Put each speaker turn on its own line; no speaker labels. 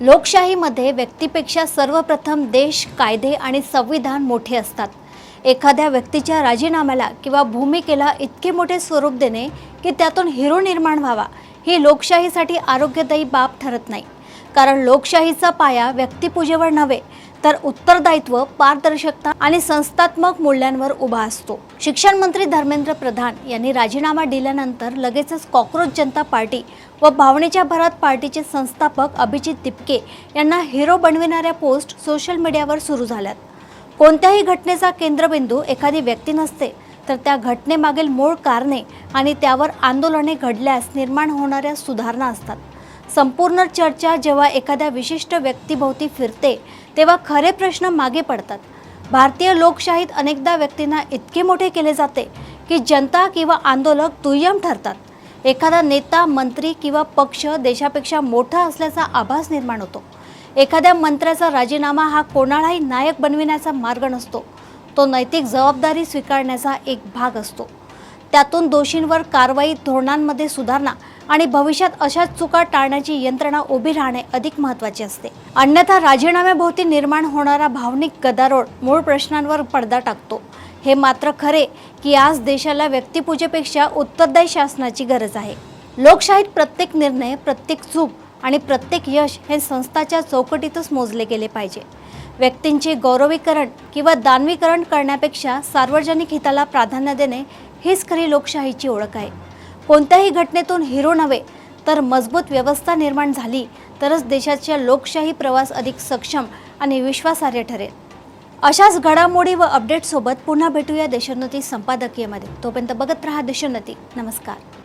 लोकशाहीमध्ये व्यक्तीपेक्षा सर्वप्रथम देश, कायदे आणि संविधान मोठे असतात। एखाद्या व्यक्तीच्या राजीनाम्याला किंवा भूमिकेला इतके मोठे स्वरूप देणे की त्यातून हिरो निर्माण व्हावा ही लोकशाहीसाठी आरोग्यदायी बाब ठरत नाही। कारण लोकशाहीचा पाया व्यक्तिपूजेवर नव्हे तर उत्तरदायित्व, पारदर्शकता आणि संस्थात्मक मूल्यांवर उभा असतो। शिक्षण मंत्री धर्मेंद्र प्रधान यांनी राजीनामा दिल्यानंतर लगेचच कॉकरोच जनता पार्टी व भावनेच्या भरात पार्टीचे संस्थापक अभिजित तिपके यांना हिरो बनविणाऱ्या पोस्ट सोशल मीडियावर सुरू झाल्यात। कोणत्याही घटनेचा केंद्रबिंदू एखादी व्यक्ती नसते तर त्या घटनेमागील मूळ कारणे आणि त्यावर आंदोलने घडल्यास निर्माण होणाऱ्या सुधारणा असतात। संपूर्ण चर्चा जेव्हा एखाद्या विशिष्ट व्यक्तीभोवती फिरते तेव्हा खरे प्रश्न मागे पडतात। भारतीय लोकशाहीत अनेकदा व्यक्तींना इतके मोठे केले जाते की जनता किंवा आंदोलक दुय्यम ठरतात। एखादा नेता, मंत्री किंवा पक्ष देशापेक्षा मोठा असल्याचा आभास निर्माण होतो। एखाद्या मंत्र्याचा राजीनामा हा कोणालाही नायक बनविण्याचा मार्ग नसतो, तो नैतिक जबाबदारी स्वीकारण्याचा एक भाग असतो। त्यातून दोषींवर कारवाई, धोरणांमध्ये सुधारणा आणि भविष्यात अशाच चुका टाळण्याची यंत्रणा उभी राहणे अधिक महत्त्वाचे असते। अन्यथा राजीनाम्याभोवती निर्माण होणारा भावनिक गदारोळ मूळ प्रश्नांवर पडदा टाकतो। हे मात्र खरे की आज देशाला व्यक्तिपूजेपेक्षा उत्तरदायी शासनाची गरज आहे। लोकशाहीत प्रत्येक निर्णय, प्रत्येक चूक आणि प्रत्येक यश हे संस्थाच्या चौकटीतच मोजले गेले पाहिजे। व्यक्तींचे गौरवीकरण किंवा दानवीकरण करण्यापेक्षा सार्वजनिक हिताला प्राधान्य देणे हीच खरी लोकशाहीची ओळख आहे। कोणत्याही घटनेतून हिरो नव्हे तर मजबूत व्यवस्था निर्माण झाली तरच देशाचा लोकशाही प्रवास अधिक सक्षम आणि विश्वासार्ह ठरेल। अशाच घडामोडी व अपडेट्ससोबत पुन्हा भेटूया देशोन्नती संपादकीयमध्ये। तोपर्यंत बघत रहा देशोन्नती। नमस्कार।